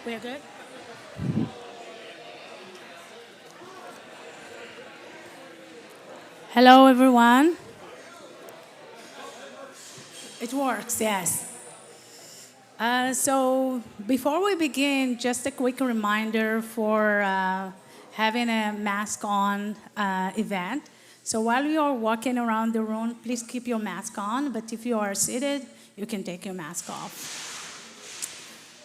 We're good? Hello, everyone. It works, yes. So before we begin, just a quick reminder for having a mask on event. So while you are walking around the room, please keep your mask on, but if you are seated, you can take your mask off.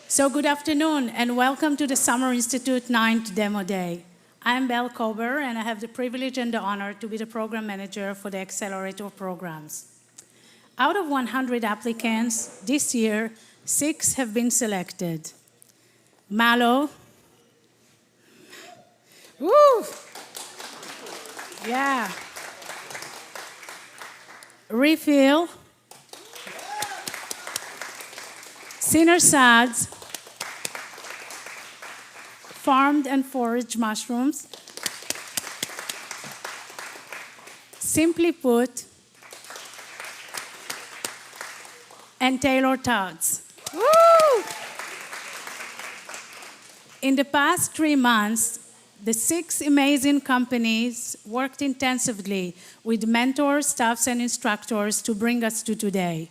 So good afternoon, and welcome to the Summer Institute 9th Demo Day. I'm Belle Kober, and I have the privilege and the honor to be the program manager for the Accelerator programs. Out of 100 applicants this year, 6 have been selected. Mālō. Woo! Yeah. REFLL. Suds. Farmed and Foraged Mushrooms. Simply put, and Tots. Woo! In the past 3 months, the 6 amazing companies worked intensively with mentors, staffs, and instructors to bring us to today.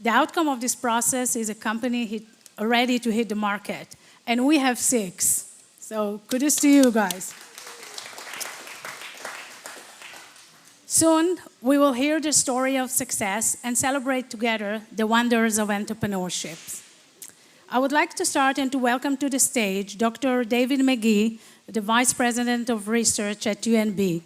The outcome of this process is a company ready to hit the market, and we have 6. So kudos to you guys. Soon, we will hear the story of success and celebrate together the wonders of entrepreneurship. I would like to start and to welcome to the stage Dr. David McGee, the Vice President of Research at UNB.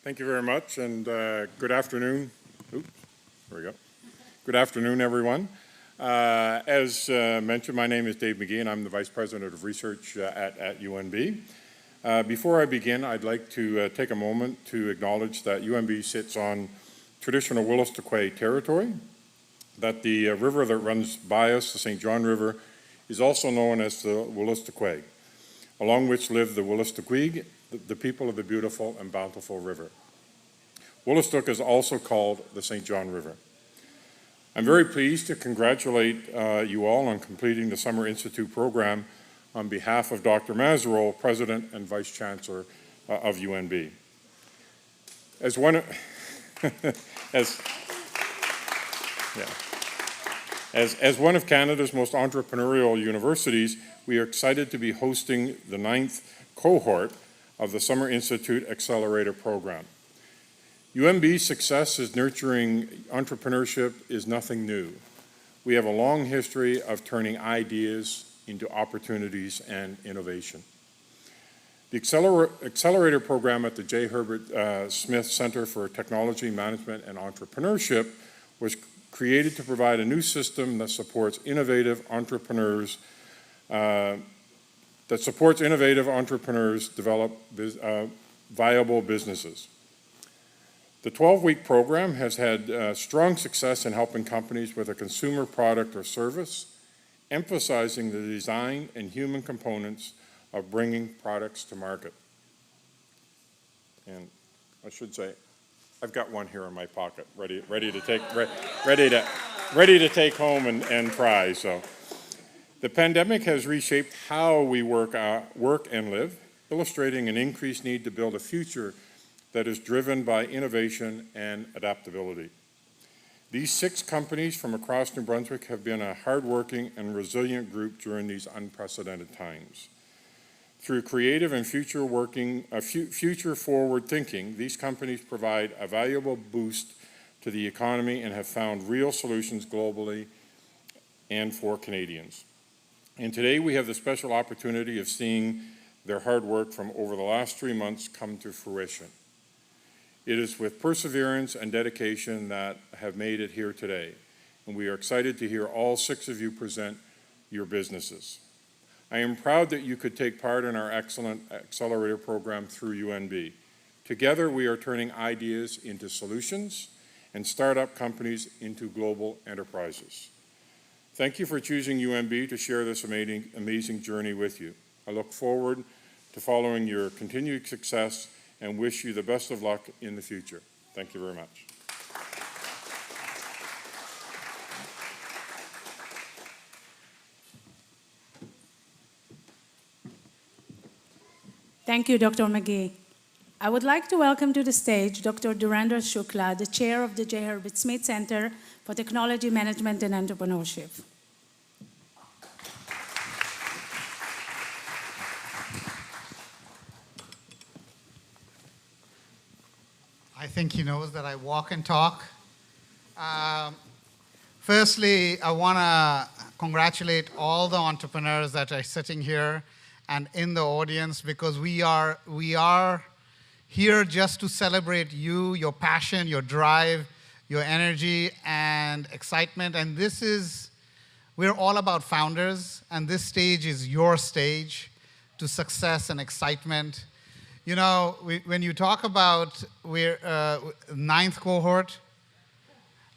Thank you very much, and good afternoon. Oops, there we go. Good afternoon, everyone. As mentioned, my name is Dave McGee, and I'm the Vice President of Research at UNB. Before I begin, I'd like to take a moment to acknowledge that UNB sits on traditional Wolastoqey territory, that the river that runs by us, the St. John River, is also known as the Wolastoqey, along which live the Wolastoqey, the people of the beautiful and bountiful river. Wolastoq is also called the St. John River. I'm very pleased to congratulate you all on completing the Summer Institute program on behalf of Dr. Mazerol, President and Vice Chancellor of UNB. As one of Canada's most entrepreneurial universities, we are excited to be hosting the 9th cohort of the Summer Institute Accelerator Program. UNB's success as nurturing entrepreneurship is nothing new. We have a long history of turning ideas into opportunities and innovation. The Accelerator Program at the J. Herbert Smith Center for Technology, Management, and Entrepreneurship was created to provide a new system that supports innovative entrepreneurs develop viable businesses. The 12-week program has had strong success in helping companies with a consumer product or service, emphasizing the design and human components of bringing products to market. And I should say, I've got one here in my pocket, ready to take home and try. So, the pandemic has reshaped how we work and live, illustrating an increased need to build a future that is driven by innovation and adaptability. These 6 companies from across New Brunswick have been a hardworking and resilient group during these unprecedented times. Through creative and future-forward thinking, these companies provide a valuable boost to the economy and have found real solutions globally and for Canadians. And today we have the special opportunity of seeing their hard work from over the last 3 months come to fruition. It is with perseverance and dedication that have made it here today, and we are excited to hear all 6 of you present your businesses. I am proud that you could take part in our excellent accelerator program through UNB. Together, we are turning ideas into solutions and startup companies into global enterprises. Thank you for choosing UNB to share this amazing journey with you. I look forward to following your continued success and wish you the best of luck in the future. Thank you very much. Thank you, Dr. McGee. I would like to welcome to the stage Dr. Dhirendra Shukla, the chair of the J. Herbert Smith Center for Technology Management and Entrepreneurship. I think he knows that I walk and talk. Firstly, I want to congratulate all the entrepreneurs that are sitting here and in the audience, because we are here just to celebrate you, your passion, your drive, your energy and excitement. And we're all about founders, and this stage is your stage to success and excitement. You know, when you talk about ninth cohort,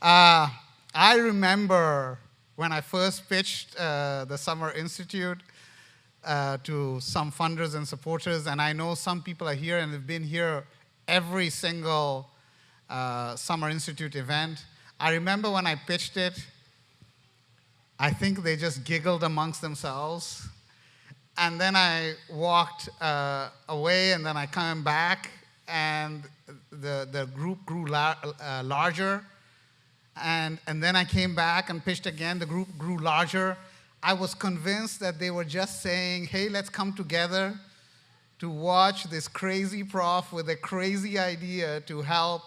I remember when I first pitched the Summer Institute to some funders and supporters, and I know some people are here and have been here every single Summer Institute event. I remember when I pitched it, I think they just giggled amongst themselves. And then I walked away, and then I came back, and the group grew larger. And then I came back and pitched again. The group grew larger. I was convinced that they were just saying, hey, let's come together to watch this crazy prof with a crazy idea to help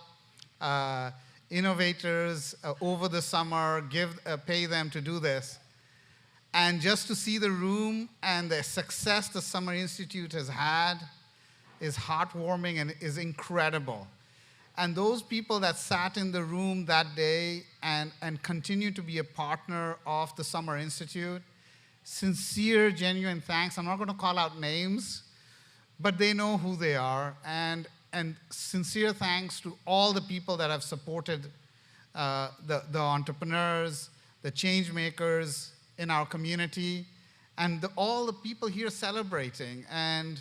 innovators over the summer, pay them to do this. And just to see the room and the success the Summer Institute has had is heartwarming and is incredible. And those people that sat in the room that day and continue to be a partner of the Summer Institute, sincere, genuine thanks. I'm not going to call out names, but they know who they are. And sincere thanks to all the people that have supported the entrepreneurs, the change makers in our community, and all the people here celebrating. And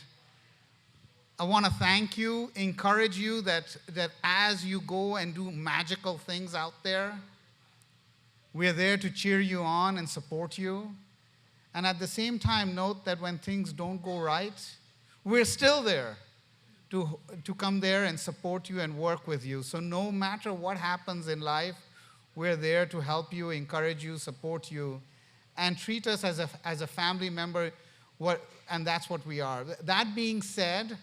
I want to thank you, encourage you that as you go and do magical things out there, we're there to cheer you on and support you. And at the same time, note that when things don't go right, we're still there to come there and support you and work with you. So no matter what happens in life, we're there to help you, encourage you, support you, and treat us as a family member, and that's what we are. That being said,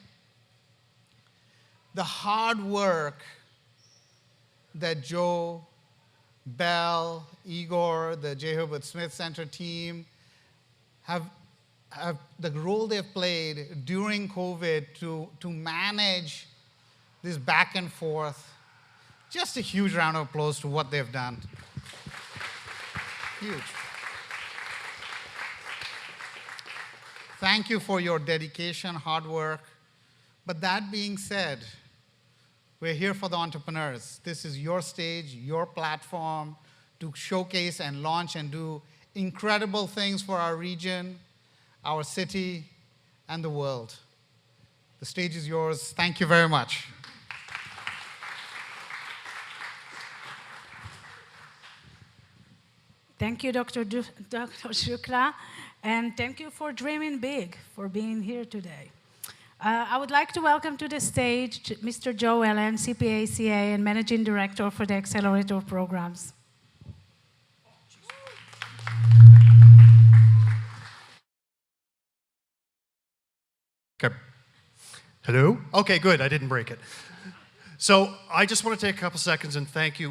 the hard work that Joe, Bell, Igor, the J. Herbert Smith Center team have the role they've played during COVID to manage this back and forth. Just a huge round of applause to what they've done. Huge. Thank you for your dedication, hard work. But that being said, we're here for the entrepreneurs. This is your stage, your platform to showcase and launch and do incredible things for our region, our city, and the world. The stage is yours. Thank you very much. Thank you, Dr. Shukla, and thank you for dreaming big, for being here today. I would like to welcome to the stage Mr. Joe Allen, CPA, CA, and Managing Director for the Accelerator Programs. Okay. Hello? Okay, good. I didn't break it. So I just want to take a couple seconds and thank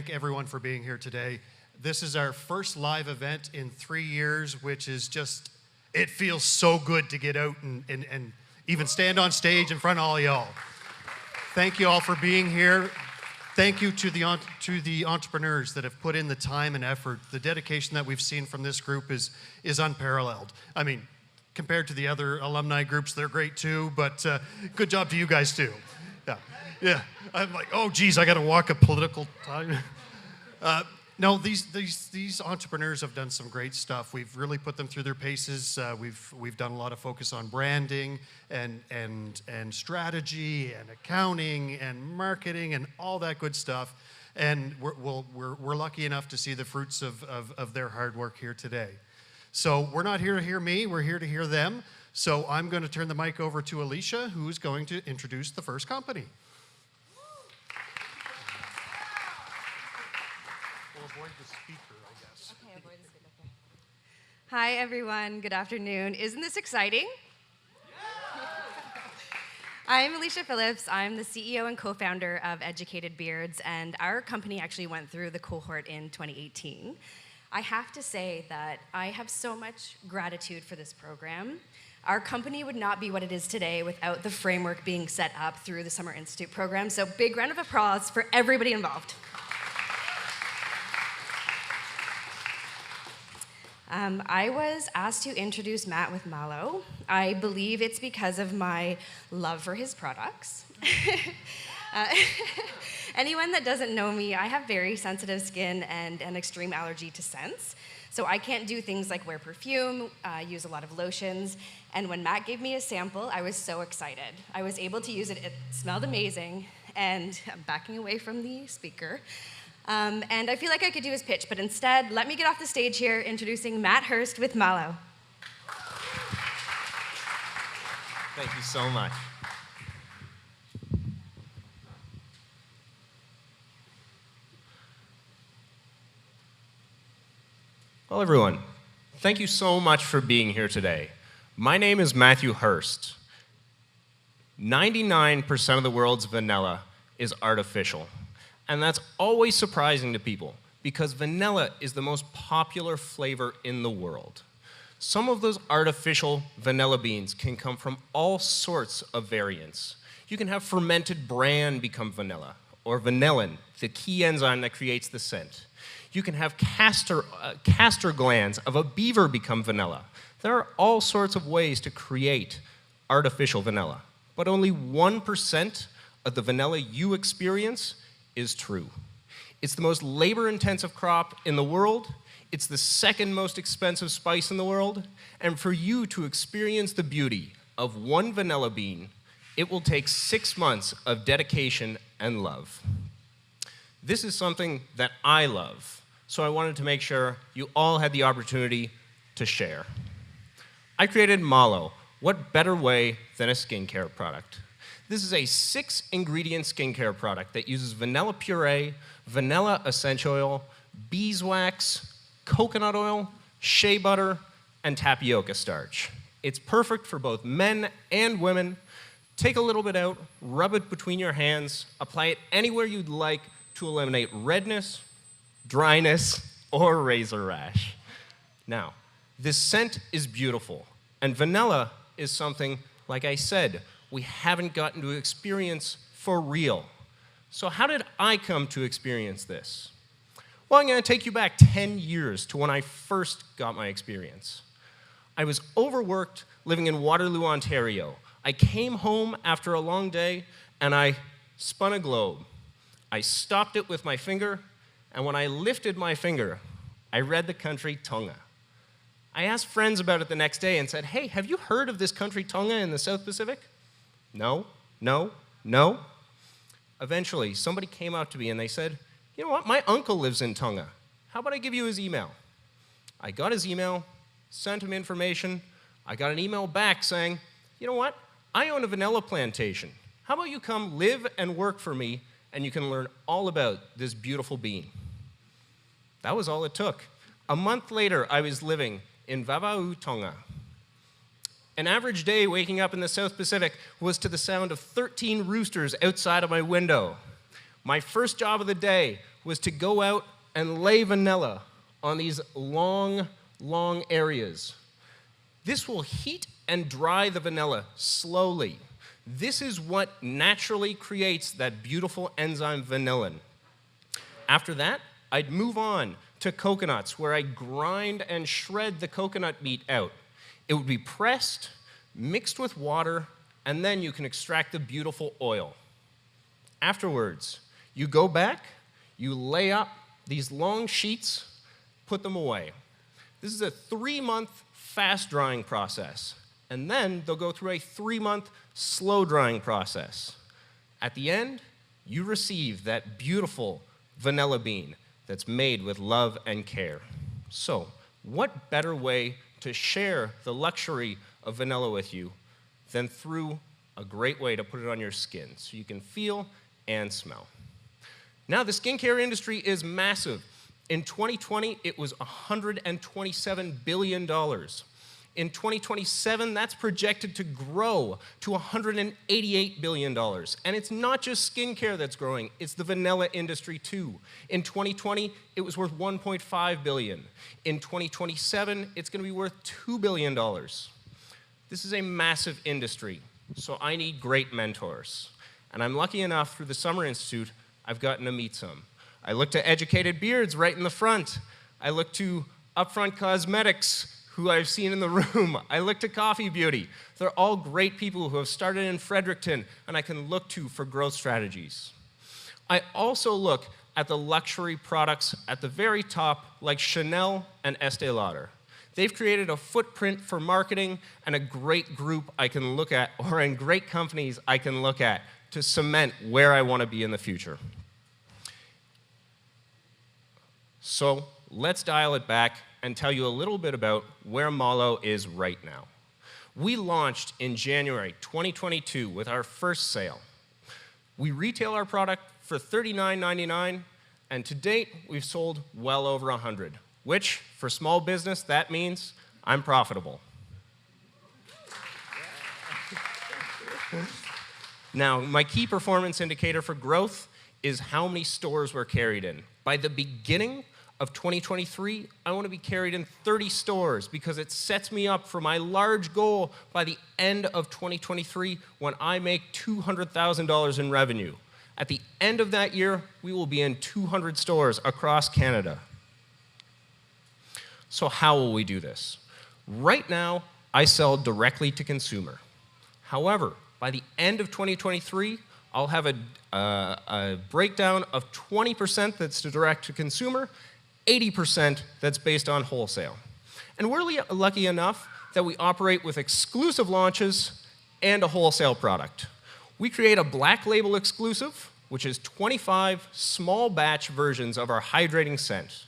everyone for being here today. This is our first live event in 3 years, which is just, it feels so good to get out and even stand on stage in front of all y'all. Thank you all for being here. Thank you to the entrepreneurs that have put in the time and effort. The dedication that we've seen from this group is unparalleled. I mean, compared to the other alumni groups, they're great too, but good job to you guys too. Yeah. I'm like, oh geez, I got to walk a political time. No, these entrepreneurs have done some great stuff. We've really put them through their paces. We've done a lot of focus on branding and strategy and accounting and marketing and all that good stuff. And we're lucky enough to see the fruits of their hard work here today. So we're not here to hear me, we're here to hear them. So I'm going to turn the mic over to Alicia, who's going to introduce the first company. We'll avoid the speaker, I guess. Okay, avoid the speaker. Okay. Hi, everyone. Good afternoon. Isn't this exciting? I'm Alicia Phillips. I'm the CEO and co-founder of Educated Beards, and our company actually went through the cohort in 2018. I have to say that I have so much gratitude for this program. Our company would not be what it is today without the framework being set up through the Summer Institute program, so big round of applause for everybody involved. I was asked to introduce Matt with Mālō. I believe it's because of my love for his products. Anyone that doesn't know me, I have very sensitive skin and an extreme allergy to scents. So I can't do things like wear perfume, use a lot of lotions. And when Matt gave me a sample, I was so excited. I was able to use it. It smelled amazing. And I'm backing away from the speaker. And I feel like I could do his pitch, but instead, let me get off the stage here introducing Matt Hurst with Mālō. Thank you so much. Well, everyone, thank you so much for being here today. My name is Matthew Hurst. 99% of the world's vanilla is artificial. And that's always surprising to people because vanilla is the most popular flavor in the world. Some of those artificial vanilla beans can come from all sorts of variants. You can have fermented bran become vanilla, or vanillin, the key enzyme that creates the scent. You can have castor glands of a beaver become vanilla. There are all sorts of ways to create artificial vanilla, but only 1% of the vanilla you experience is true. It's the most labor-intensive crop in the world, it's the second most expensive spice in the world, and for you to experience the beauty of one vanilla bean, it will take 6 months of dedication and love. This is something that I love, so I wanted to make sure you all had the opportunity to share. I created Mālō. What better way than a skincare product? This is a 6-ingredient skincare product that uses vanilla puree, vanilla essential oil, beeswax, coconut oil, shea butter, and tapioca starch. It's perfect for both men and women. Take a little bit out, rub it between your hands, apply it anywhere you'd like to eliminate redness, dryness, or razor rash. Now, this scent is beautiful, and vanilla is something, like I said, we haven't gotten to experience for real. So how did I come to experience this? Well, I'm going to take you back 10 years to when I first got my experience. I was overworked living in Waterloo, Ontario. I came home after a long day and I spun a globe. I stopped it with my finger, and when I lifted my finger, I read the country Tonga. I asked friends about it the next day and said, hey, have you heard of this country Tonga in the South Pacific? No, no, no. Eventually, somebody came out to me and they said, you know what, my uncle lives in Tonga. How about I give you his email? I got his email, sent him information. I got an email back saying, you know what, I own a vanilla plantation. How about you come live and work for me and you can learn all about this beautiful bean. That was all it took. A month later, I was living in Vava'u, Tonga. An average day waking up in the South Pacific was to the sound of 13 roosters outside of my window. My first job of the day was to go out and lay vanilla on these long, long areas. This will heat and dry the vanilla slowly. This is what naturally creates that beautiful enzyme vanillin. After that, I'd move on to coconuts, where I grind and shred the coconut meat out. It would be pressed, mixed with water, and then you can extract the beautiful oil. Afterwards, you go back, you lay up these long sheets, put them away. This is a 3-month fast drying process. And then they'll go through a 3-month slow drying process. At the end, you receive that beautiful vanilla bean that's made with love and care. So, what better way to share the luxury of vanilla with you than through a great way to put it on your skin so you can feel and smell. Now, the skincare industry is massive. In 2020, it was $127 billion. In 2027, that's projected to grow to $188 billion. And it's not just skincare that's growing, it's the vanilla industry too. In 2020, it was worth $1.5 billion. In 2027, it's going to be worth $2 billion. This is a massive industry, so I need great mentors. And I'm lucky enough, through the Summer Institute, I've gotten to meet some. I look to Educated Beards right in the front. I look to Upfront Cosmetics, who I've seen in the room. I look to Coffee Beauty. They're all great people who have started in Fredericton and I can look to for growth strategies. I also look at the luxury products at the very top, like Chanel and Estee Lauder. They've created a footprint for marketing and a great group I can look at, or in great companies I can look at to cement where I want to be in the future. So let's dial it back and tell you a little bit about where Mālō is right now. We launched in January 2022 with our first sale. We retail our product for $39.99, and to date, we've sold well over 100, which, for small business, that means I'm profitable. Now, my key performance indicator for growth is how many stores we're carried in. By the beginning of 2023, I want to be carried in 30 stores because it sets me up for my large goal by the end of 2023 when I make $200,000 in revenue. At the end of that year, we will be in 200 stores across Canada. So how will we do this? Right now, I sell directly to consumer. However, by the end of 2023, I'll have a breakdown of 20% that's to direct to consumer, 80% that's based on wholesale. And we're lucky enough that we operate with exclusive launches and a wholesale product. We create a black label exclusive, which is 25 small batch versions of our hydrating scent.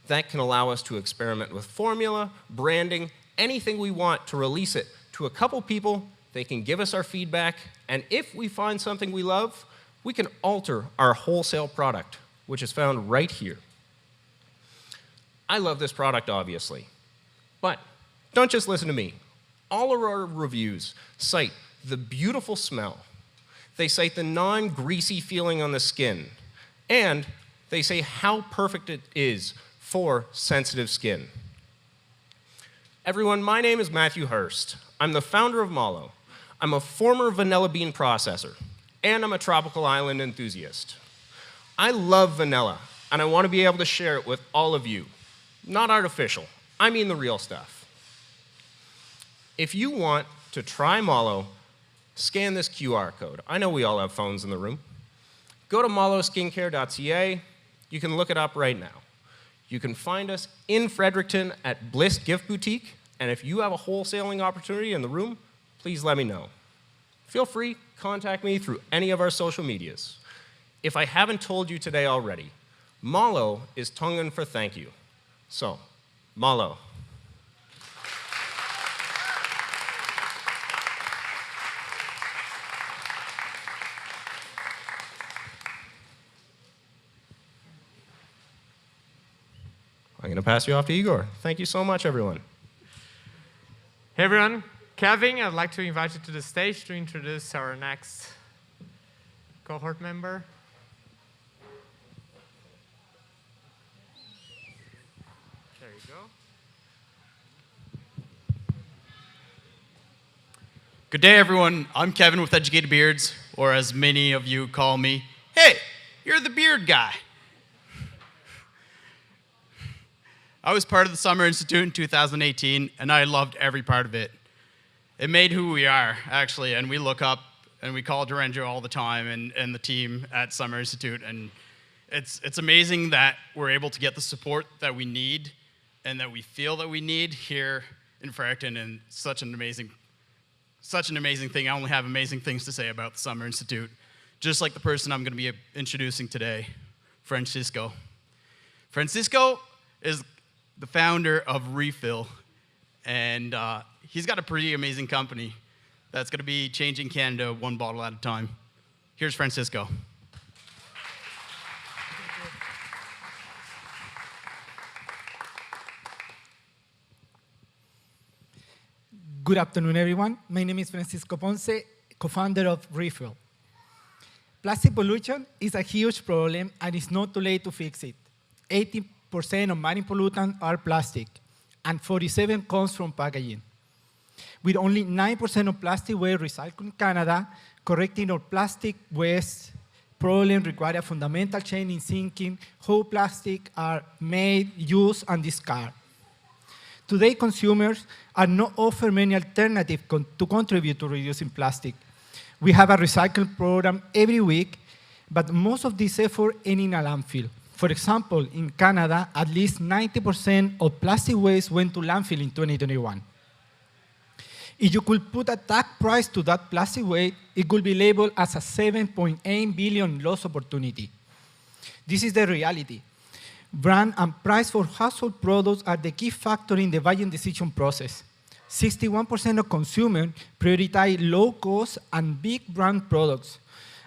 That can allow us to experiment with formula, branding, anything we want to release it to a couple people. They can give us our feedback, and if we find something we love, we can alter our wholesale product, which is found right here. I love this product, obviously, but don't just listen to me. All of our reviews cite the beautiful smell. They cite the non-greasy feeling on the skin, and they say how perfect it is for sensitive skin. Everyone, my name is Matthew Hurst. I'm the founder of Mālō. I'm a former vanilla bean processor, and I'm a tropical island enthusiast. I love vanilla, and I want to be able to share it with all of you. Not artificial, I mean the real stuff. If you want to try Mālō, scan this QR code. I know we all have phones in the room. Go to maloskincare.ca. You can look it up right now. You can find us in Fredericton at Bliss Gift Boutique, and if you have a wholesaling opportunity in the room, please let me know. Feel free, contact me through any of our social medias. If I haven't told you today already, Mālō is Tongan for thank you. So, Mālō. I'm going to pass you off to Igor. Thank you so much, everyone. Hey, everyone. Kevin, I'd like to invite you to the stage to introduce our next cohort member. There you go. Good day, everyone. I'm Kevin with Educated Beards, or as many of you call me, hey, you're the beard guy. I was part of the Summer Institute in 2018, and I loved every part of it. It made who we are, actually, and we look up and we call Durango all the time and the team at Summer Institute, and It's amazing that we're able to get the support that we need and that we feel that we need here in Fredericton, and such an amazing thing. I only have amazing things to say about the Summer Institute, just like the person I'm going to be introducing today, Francisco. Francisco is the founder of REFLL, and he's got a pretty amazing company that's going to be changing Canada one bottle at a time. Here's Francisco. Good afternoon, everyone. My name is Francisco Ponce, co-founder of REFLL. Plastic pollution is a huge problem, and it's not too late to fix it. 80% of marine pollutants are plastic, and 47% comes from packaging. With only 9% of plastic waste recycled in Canada, correcting our plastic waste problem requires a fundamental change in thinking how plastic are made, used, and discarded. Today, consumers are not offered many alternatives to contribute to reducing plastic. We have a recycling program every week, but most of this effort ends in a landfill. For example, in Canada, at least 90% of plastic waste went to landfill in 2021. If you could put a tag price to that plastic waste, it could be labeled as a $7.8 billion lost opportunity. This is the reality. Brand and price for household products are the key factor in the buying decision process. 61% of consumers prioritize low-cost and big brand products,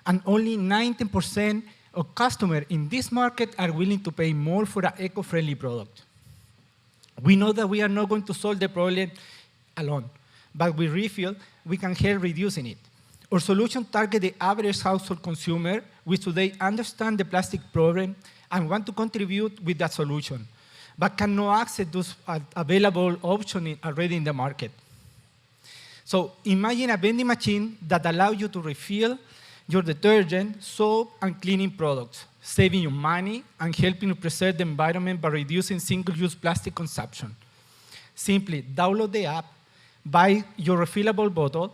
and only 19% of customers in this market are willing to pay more for an eco-friendly product. We know that we are not going to solve the problem alone, but with REFLL, we can help reducing it. Our solution targets the average household consumer, which today understand the plastic problem and want to contribute with that solution, but cannot access those available options already in the market. So imagine a vending machine that allows you to refill your detergent, soap, and cleaning products, saving you money and helping to preserve the environment by reducing single-use plastic consumption. Simply download the app, buy your refillable bottle,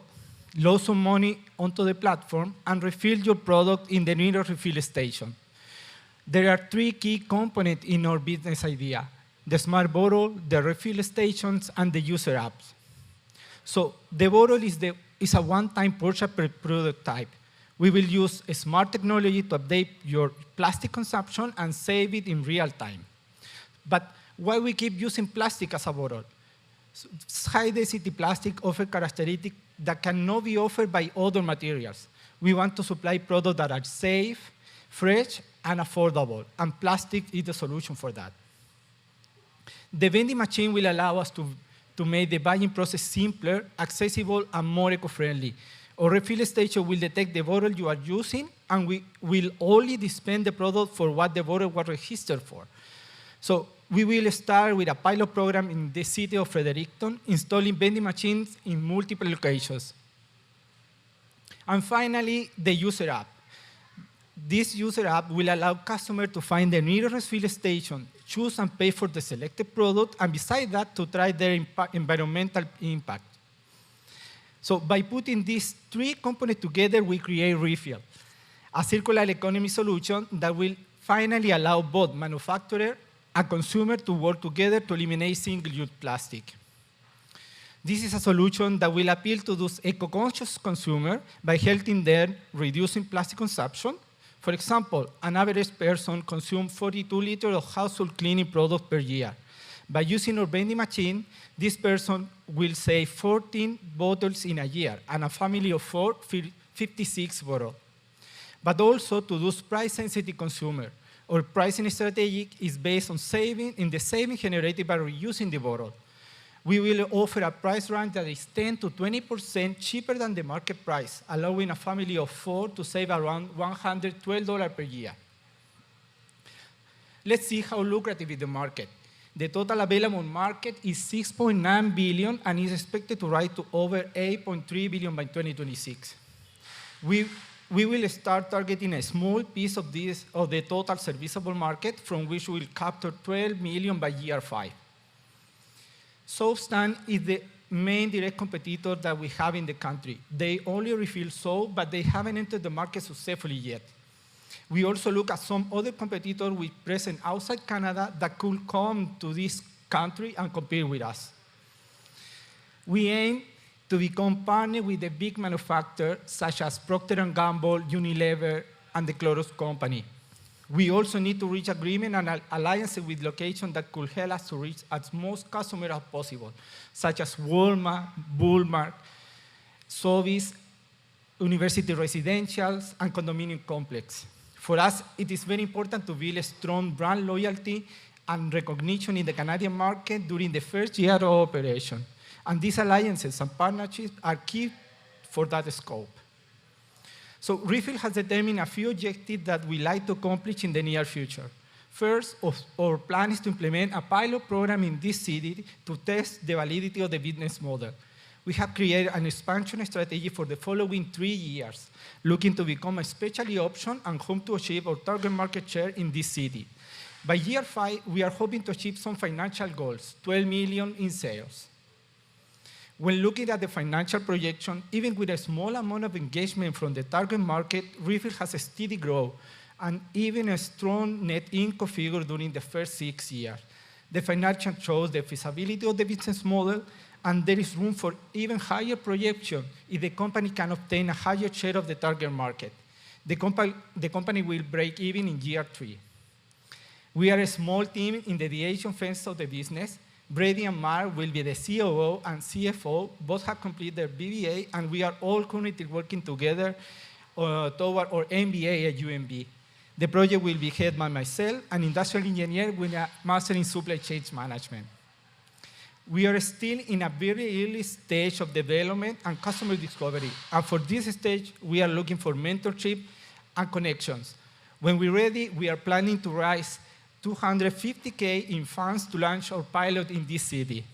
load some money onto the platform, and refill your product in the nearest refill station. There are three key components in our business idea: the smart bottle, the refill stations, and the user apps. So the bottle is a one-time purchase per product type. We will use a smart technology to update your plastic consumption and save it in real time. But why we keep using plastic as a bottle? High-density plastic offers characteristics that cannot be offered by other materials. We want to supply products that are safe, fresh, and affordable, and plastic is the solution for that. The vending machine will allow us to make the buying process simpler, accessible, and more eco-friendly. Our refill station will detect the bottle you are using, and we will only dispense the product for what the bottle was registered for. So we will start with a pilot program in the city of Fredericton, installing vending machines in multiple locations. And finally, the user app. This user app will allow customers to find the nearest refill station, choose and pay for the selected product, and besides that, to try their environmental impact. So by putting these three components together, we create REFLL, a circular economy solution that will finally allow both manufacturer and consumer to work together to eliminate single-use plastic. This is a solution that will appeal to those eco-conscious consumers by helping them reducing plastic consumption. For example, an average person consumes 42 liters of household cleaning products per year. By using our vending machine, this person will save 14 bottles in a year, and a family of 4, 56 bottles. But also to those price-sensitive consumers. Our pricing strategy is based on the saving generated by reusing the bottle. We will offer a price range that is 10 to 20% cheaper than the market price, allowing a family of 4 to save around $112 per year. Let's see how lucrative is the market. The total available market is $6.9 billion and is expected to rise to over $8.3 billion by 2026. We will start targeting a small piece of the total serviceable market, from which we will capture $12 million by year 5. Soapstand is the main direct competitor that we have in the country. They only refill soap, but they haven't entered the market successfully yet. We also look at some other competitors with present outside Canada that could come to this country and compete with us. We aim to become partnered with the big manufacturers such as Procter & Gamble, Unilever, and the Clorox Company. We also need to reach agreement and alliances with locations that could help us to reach as most customers as possible, such as Walmart, Walmart, Sobeys, university residentials, and condominium complex. For us, it is very important to build a strong brand loyalty and recognition in the Canadian market during the first year of operation. And these alliances and partnerships are key for that scope. So REFLL has determined a few objectives that we like to accomplish in the near future. First, our plan is to implement a pilot program in this city to test the validity of the business model. We have created an expansion strategy for the following 3 years, looking to become a specialty option and hope to achieve our target market share in this city. By year 5, we are hoping to achieve some financial goals, 12 million in sales. When looking at the financial projection, even with a small amount of engagement from the target market, REFLL has a steady growth and even a strong net income figure during the first 6 years. The financial shows the feasibility of the business model, and there is room for even higher projection if the company can obtain a higher share of the target market. The company will break even in year 3. We are a small team in the aviation phase of the business. Brady and Mark will be the COO and CFO. Both have completed their BBA, and we are all currently working together toward our MBA at UNB. The project will be headed by myself, an industrial engineer with a master in supply chain management. We are still in a very early stage of development and customer discovery. And for this stage, we are looking for mentorship and connections. When we're ready, we are planning to raise $250K in funds to launch our pilot in this city.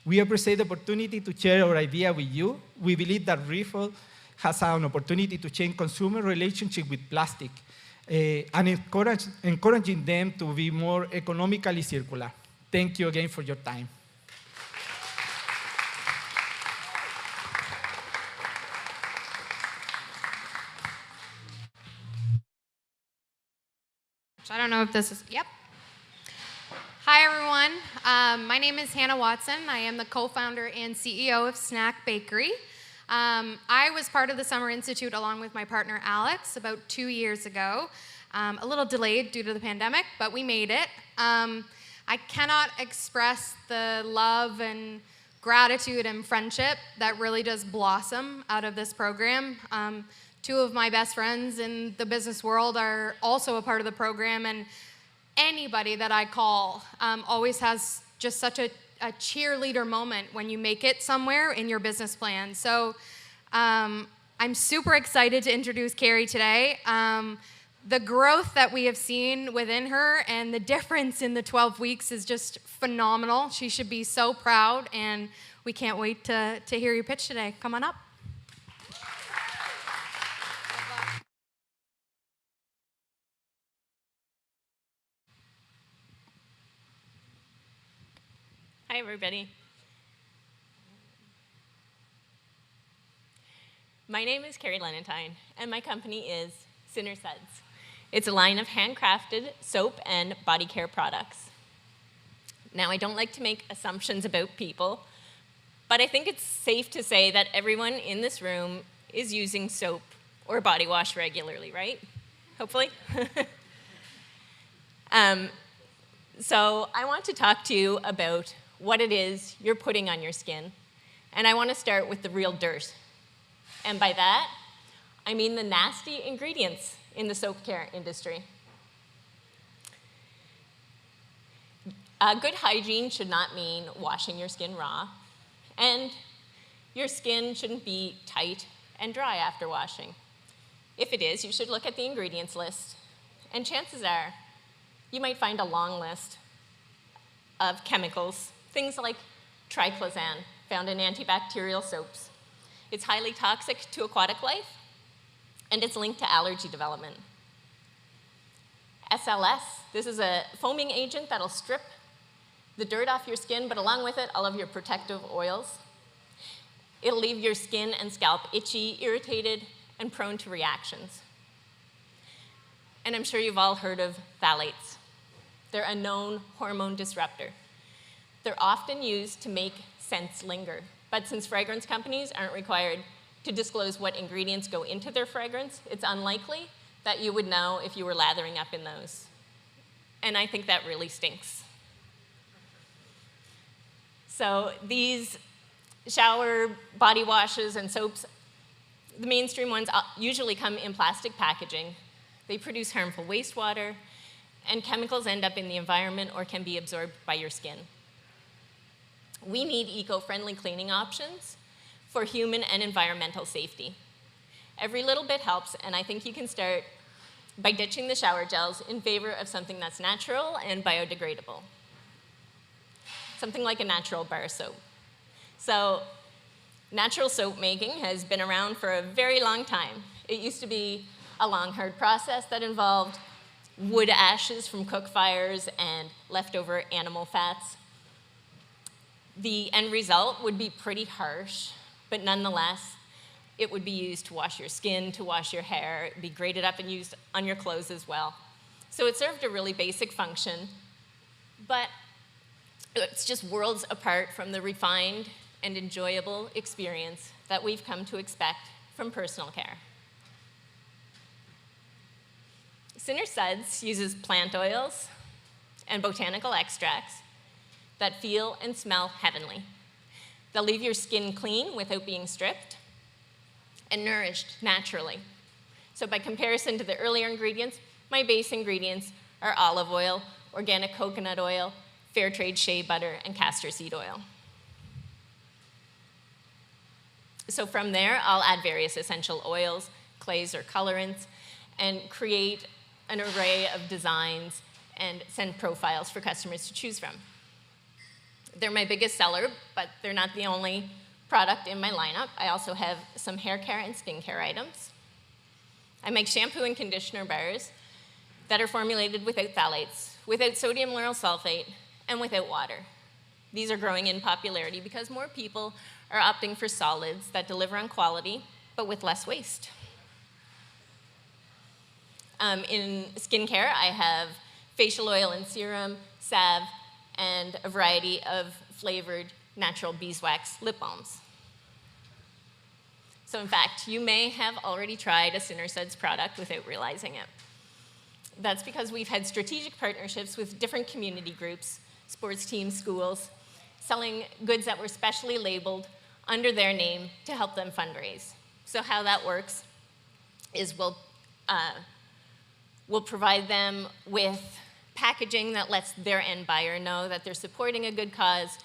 We appreciate the opportunity to share our idea with you. We believe that REFLL has an opportunity to change consumer relationship with plastic and encouraging them to be more economically circular. Thank you again for your time. I don't know if this is, yep. Hi, everyone. My name is Hannah Watson. I am the co-founder and CEO of Snack Bakery. I was part of the Summer Institute along with my partner, Alex, about 2 years ago. A little delayed due to the pandemic, but we made it. I cannot express the love and gratitude and friendship that really does blossom out of this program. 2 of my best friends in the business world are also a part of the program, and anybody that I call always has just such a cheerleader moment when you make it somewhere in your business plan. So I'm super excited to introduce Carrie today. The growth that we have seen within her and the difference in the 12 weeks is just phenomenal. She should be so proud, and we can't wait to hear your pitch today. Come on up. Hi, everybody. My name is Carrie Lenentine, and my company is Suds. It's a line of handcrafted soap and body care products. Now, I don't like to make assumptions about people, but I think it's safe to say that everyone in this room is using soap or body wash regularly, right? Hopefully. So I want to talk to you about what it is you're putting on your skin. And I want to start with the real dirt. And by that, I mean the nasty ingredients in the soap care industry. Good hygiene should not mean washing your skin raw. And your skin shouldn't be tight and dry after washing. If it is, you should look at the ingredients list. And chances are, you might find a long list of chemicals, things like triclosan, found in antibacterial soaps. It's highly toxic to aquatic life, and it's linked to allergy development. SLS, this is a foaming agent that'll strip the dirt off your skin, but along with it, all of your protective oils. It'll leave your skin and scalp itchy, irritated, and prone to reactions. And I'm sure you've all heard of phthalates. They're a known hormone disruptor. They're often used to make scents linger. But since fragrance companies aren't required to disclose what ingredients go into their fragrance, it's unlikely that you would know if you were lathering up in those. And I think that really stinks. So these shower body washes and soaps, the mainstream ones usually come in plastic packaging. They produce harmful wastewater, and chemicals end up in the environment or can be absorbed by your skin. We need eco-friendly cleaning options for human and environmental safety. Every little bit helps, and I think you can start by ditching the shower gels in favor of something that's natural and biodegradable. Something like a natural bar soap. So, natural soap making has been around for a very long time. It used to be a long, hard process that involved wood ashes from cook fires and leftover animal fats. The end result would be pretty harsh, but nonetheless, it would be used to wash your skin, to wash your hair. It would be grated up and used on your clothes as well. So it served a really basic function, but it's just worlds apart from the refined and enjoyable experience that we've come to expect from personal care. Sinner Suds uses plant oils and botanical extracts that feel and smell heavenly. They'll leave your skin clean without being stripped and nourished naturally. So by comparison to the earlier ingredients, my base ingredients are olive oil, organic coconut oil, fair trade shea butter, and castor seed oil. So from there, I'll add various essential oils, clays, or colorants, and create an array of designs and send profiles for customers to choose from. They're my biggest seller, but they're not the only product in my lineup. I also have some hair care and skincare items. I make shampoo and conditioner bars that are formulated without phthalates, without sodium lauryl sulfate, and without water. These are growing in popularity because more people are opting for solids that deliver on quality, but with less waste. In skincare, I have facial oil and serum, salve, and a variety of flavored natural beeswax lip balms. So in fact, you may have already tried a Sinner Suds product without realizing it. That's because we've had strategic partnerships with different community groups, sports teams, schools, selling goods that were specially labeled under their name to help them fundraise. So how that works is we'll provide them with packaging that lets their end buyer know that they're supporting a good cause.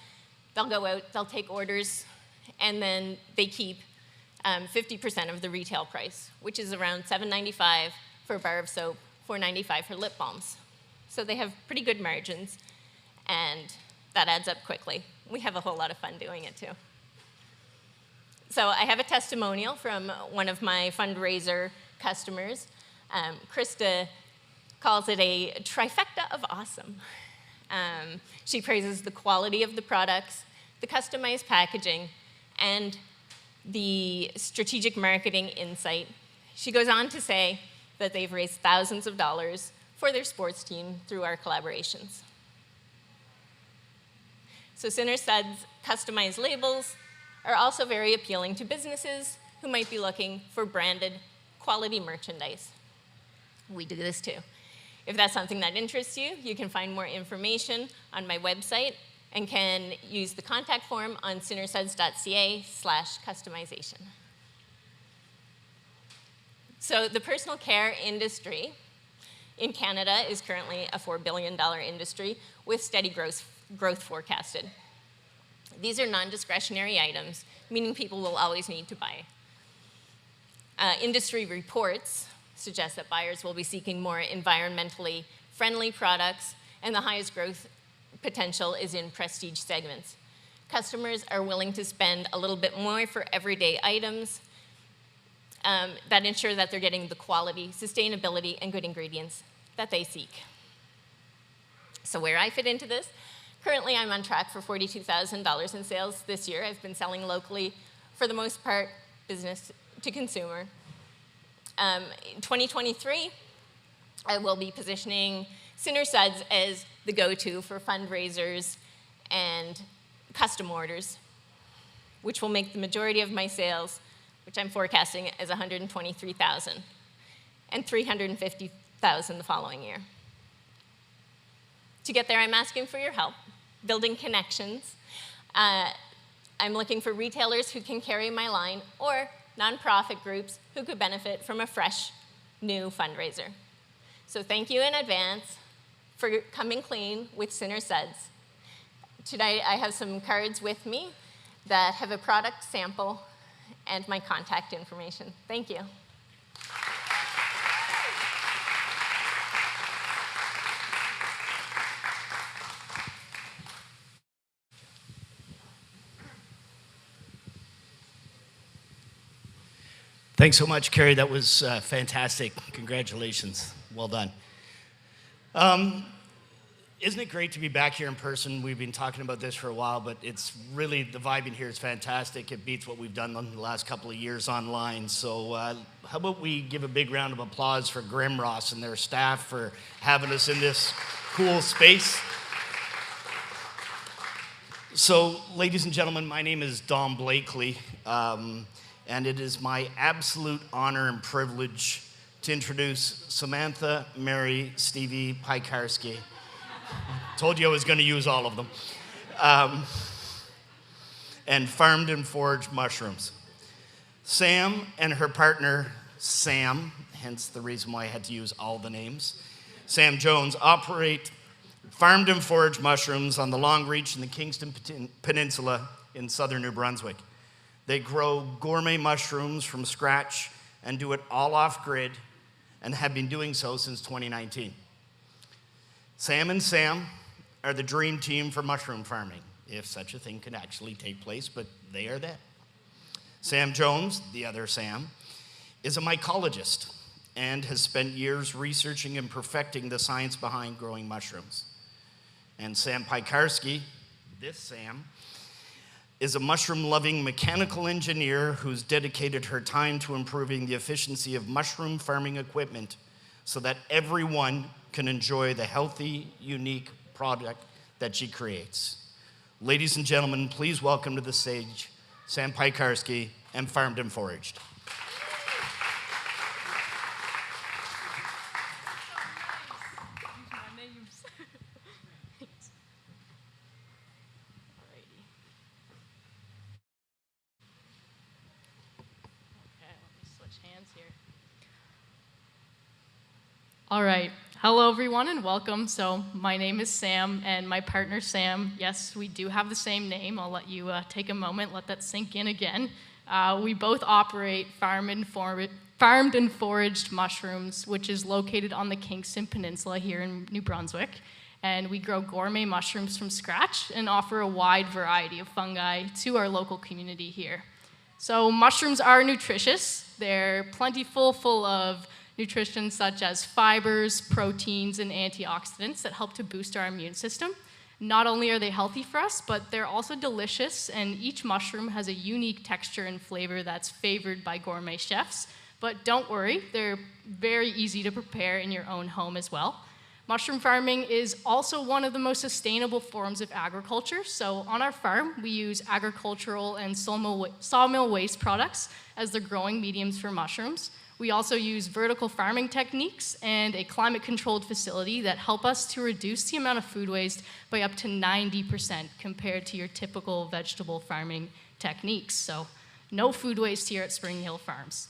They'll go out, they'll take orders, and then they keep 50% of the retail price, which is around $7.95 for a bar of soap, $4.95 for lip balms. So they have pretty good margins, and that adds up quickly. We have a whole lot of fun doing it too. So I have a testimonial from one of my fundraiser customers. Krista calls it a trifecta of awesome. She praises the quality of the products, the customized packaging, and the strategic marketing insight. She goes on to say that they've raised thousands of dollars for their sports team through our collaborations. So Sinner Suds customized labels are also very appealing to businesses who might be looking for branded quality merchandise. We do this too. If that's something that interests you, you can find more information on my website and can use the contact form on sinnersuds.ca/customization. So the personal care industry in Canada is currently a $4 billion industry with steady growth forecasted. These are non-discretionary items, meaning people will always need to buy. Industry reports suggest that buyers will be seeking more environmentally friendly products, and the highest growth potential is in prestige segments. Customers are willing to spend a little bit more for everyday items that ensure that they're getting the quality, sustainability, and good ingredients that they seek. So where I fit into this, currently I'm on track for $42,000 in sales this year. I've been selling locally, for the most part, business to consumer. In 2023, I will be positioning Suds as the go-to for fundraisers and custom orders, which will make the majority of my sales, which I'm forecasting as 123,000 and 350,000 the following year. To get there, I'm asking for your help, building connections. I'm looking for retailers who can carry my line or nonprofit groups who could benefit from a fresh, new fundraiser. So thank you in advance for coming clean with Suds. Tonight, I have some cards with me that have a product sample and my contact information. Thank you. Thanks so much, Carrie. That was fantastic. Congratulations. Well done. Isn't it great to be back here in person? We've been talking about this for a while, but it's really, the vibe in here is fantastic. It beats what we've done in the last couple of years online. So how about we give a big round of applause for Grimross and their staff for having us in this cool space. So, ladies and gentlemen, my name is Don Blakely, and it is my absolute honor and privilege to introduce Samantha, Mary, Stevie, Piekarski. Told you I was going to use all of them. And farmed and foraged mushrooms. Sam and her partner, Sam, hence the reason why I had to use all the names, Sam Jones, operate farmed and foraged mushrooms on the Long Reach in the Kingston Peninsula in southern New Brunswick. They grow gourmet mushrooms from scratch and do it all off-grid and have been doing so since 2019. Sam and Sam are the dream team for mushroom farming, if such a thing can actually take place, but they are that. Sam Jones, the other Sam, is a mycologist and has spent years researching and perfecting the science behind growing mushrooms. And Sam Piekarski, this Sam, is a mushroom-loving mechanical engineer who's dedicated her time to improving the efficiency of mushroom farming equipment so that everyone can enjoy the healthy, unique product that she creates. Ladies and gentlemen, please welcome to the stage Sam Piekarski and Farmed and Foraged. All right. Hello, everyone, and welcome. So my name is Sam, and my partner, Sam. Yes, we do have the same name. I'll let you take a moment, let that sink in again. We both operate farmed and foraged mushrooms, which is located on the Kingston Peninsula here in New Brunswick. And we grow gourmet mushrooms from scratch and offer a wide variety of fungi to our local community here. So mushrooms are nutritious. They're plentiful, full of nutrition such as fibers, proteins, and antioxidants that help to boost our immune system. Not only are they healthy for us, but they're also delicious, and each mushroom has a unique texture and flavor that's favored by gourmet chefs. But don't worry, they're very easy to prepare in your own home as well. Mushroom farming is also one of the most sustainable forms of agriculture. So on our farm, we use agricultural and sawmill waste products as the growing mediums for mushrooms. We also use vertical farming techniques and a climate-controlled facility that help us to reduce the amount of food waste by up to 90% compared to your typical vegetable farming techniques. So no food waste here at Spring Hill Farms.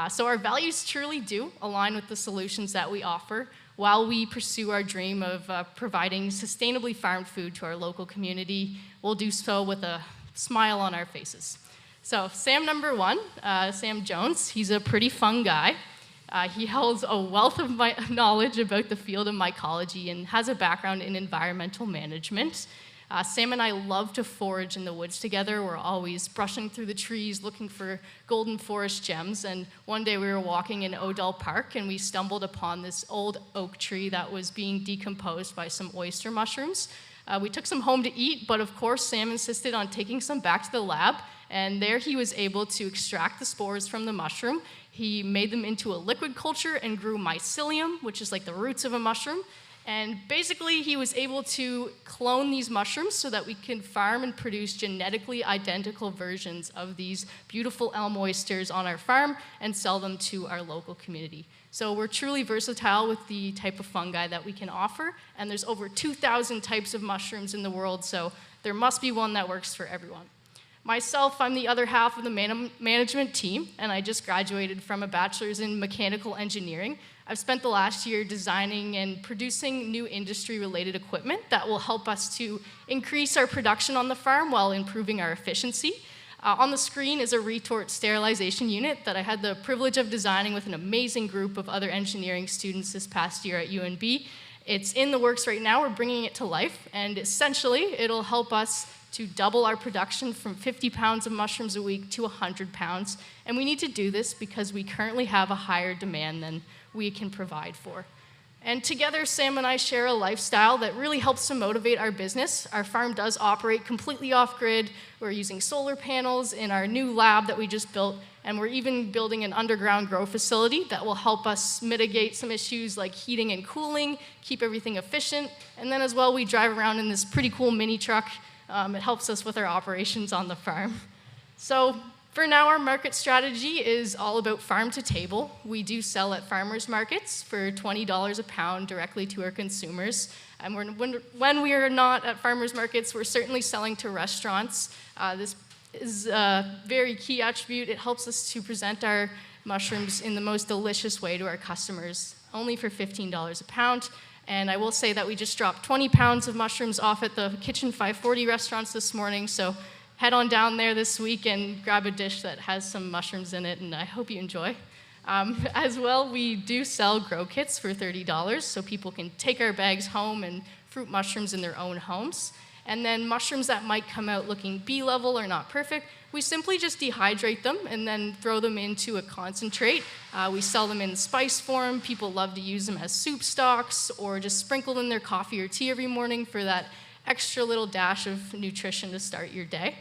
So our values truly do align with the solutions that we offer while we pursue our dream of providing sustainably farmed food to our local community. We'll do so with a smile on our faces. So Sam number one, Sam Jones, he's a pretty fun guy. He holds a wealth of knowledge about the field of mycology and has a background in environmental management. Sam and I love to forage in the woods together. We're always brushing through the trees, looking for golden forest gems. And one day we were walking in Odell Park and we stumbled upon this old oak tree that was being decomposed by some oyster mushrooms. We took some home to eat, but of course Sam insisted on taking some back to the lab And there he was able to extract the spores from the mushroom. He made them into a liquid culture and grew mycelium, which is like the roots of a mushroom. And basically, he was able to clone these mushrooms so that we can farm and produce genetically identical versions of these beautiful elm oysters on our farm and sell them to our local community. So we're truly versatile with the type of fungi that we can offer, and there's over 2,000 types of mushrooms in the world, so there must be one that works for everyone. Myself, I'm the other half of the management team, and I just graduated from a bachelor's in mechanical engineering. I've spent the last year designing and producing new industry-related equipment that will help us to increase our production on the farm while improving our efficiency. On the screen is a retort sterilization unit that I had the privilege of designing with an amazing group of other engineering students this past year at UNB. It's in the works right now. We're bringing it to life, and essentially, it'll help us to double our production from 50 pounds of mushrooms a week to 100 pounds. And we need to do this because we currently have a higher demand than we can provide for. And together, Sam and I share a lifestyle that really helps to motivate our business. Our farm does operate completely off-grid. We're using solar panels in our new lab that we just built, and we're even building an underground grow facility that will help us mitigate some issues like heating and cooling, keep everything efficient. And then as well, we drive around in this pretty cool mini truck. It helps us with our operations on the farm. So for now, our market strategy is all about farm to table. We do sell at farmers markets for $20 a pound directly to our consumers. And when we are not at farmers markets, we're certainly selling to restaurants. This is a very key attribute. It helps us to present our mushrooms in the most delicious way to our customers, only for $15 a pound. And I will say that we just dropped 20 pounds of mushrooms off at the Kitchen 540 restaurants this morning, so head on down there this week and grab a dish that has some mushrooms in it, and I hope you enjoy. As well, we do sell grow kits for $30, so people can take our bags home and fruit mushrooms in their own homes. And then mushrooms that might come out looking B-level or not perfect, we simply just dehydrate them and then throw them into a concentrate. We sell them in spice form. People love to use them as soup stocks or just sprinkle in their coffee or tea every morning for that extra little dash of nutrition to start your day.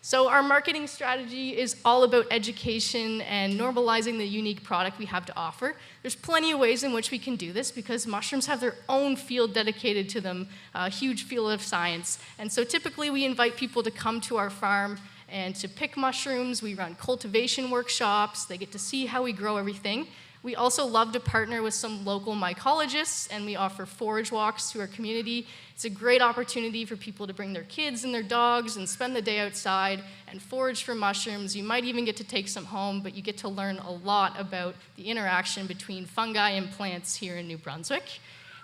So our marketing strategy is all about education and normalizing the unique product we have to offer. There's plenty of ways in which we can do this because mushrooms have their own field dedicated to them, a huge field of science. And so typically we invite people to come to our farm and to pick mushrooms. We run cultivation workshops. They get to see how we grow everything. We also love to partner with some local mycologists, and we offer forage walks to our community. It's a great opportunity for people to bring their kids and their dogs and spend the day outside and forage for mushrooms. You might even get to take some home, but you get to learn a lot about the interaction between fungi and plants here in New Brunswick.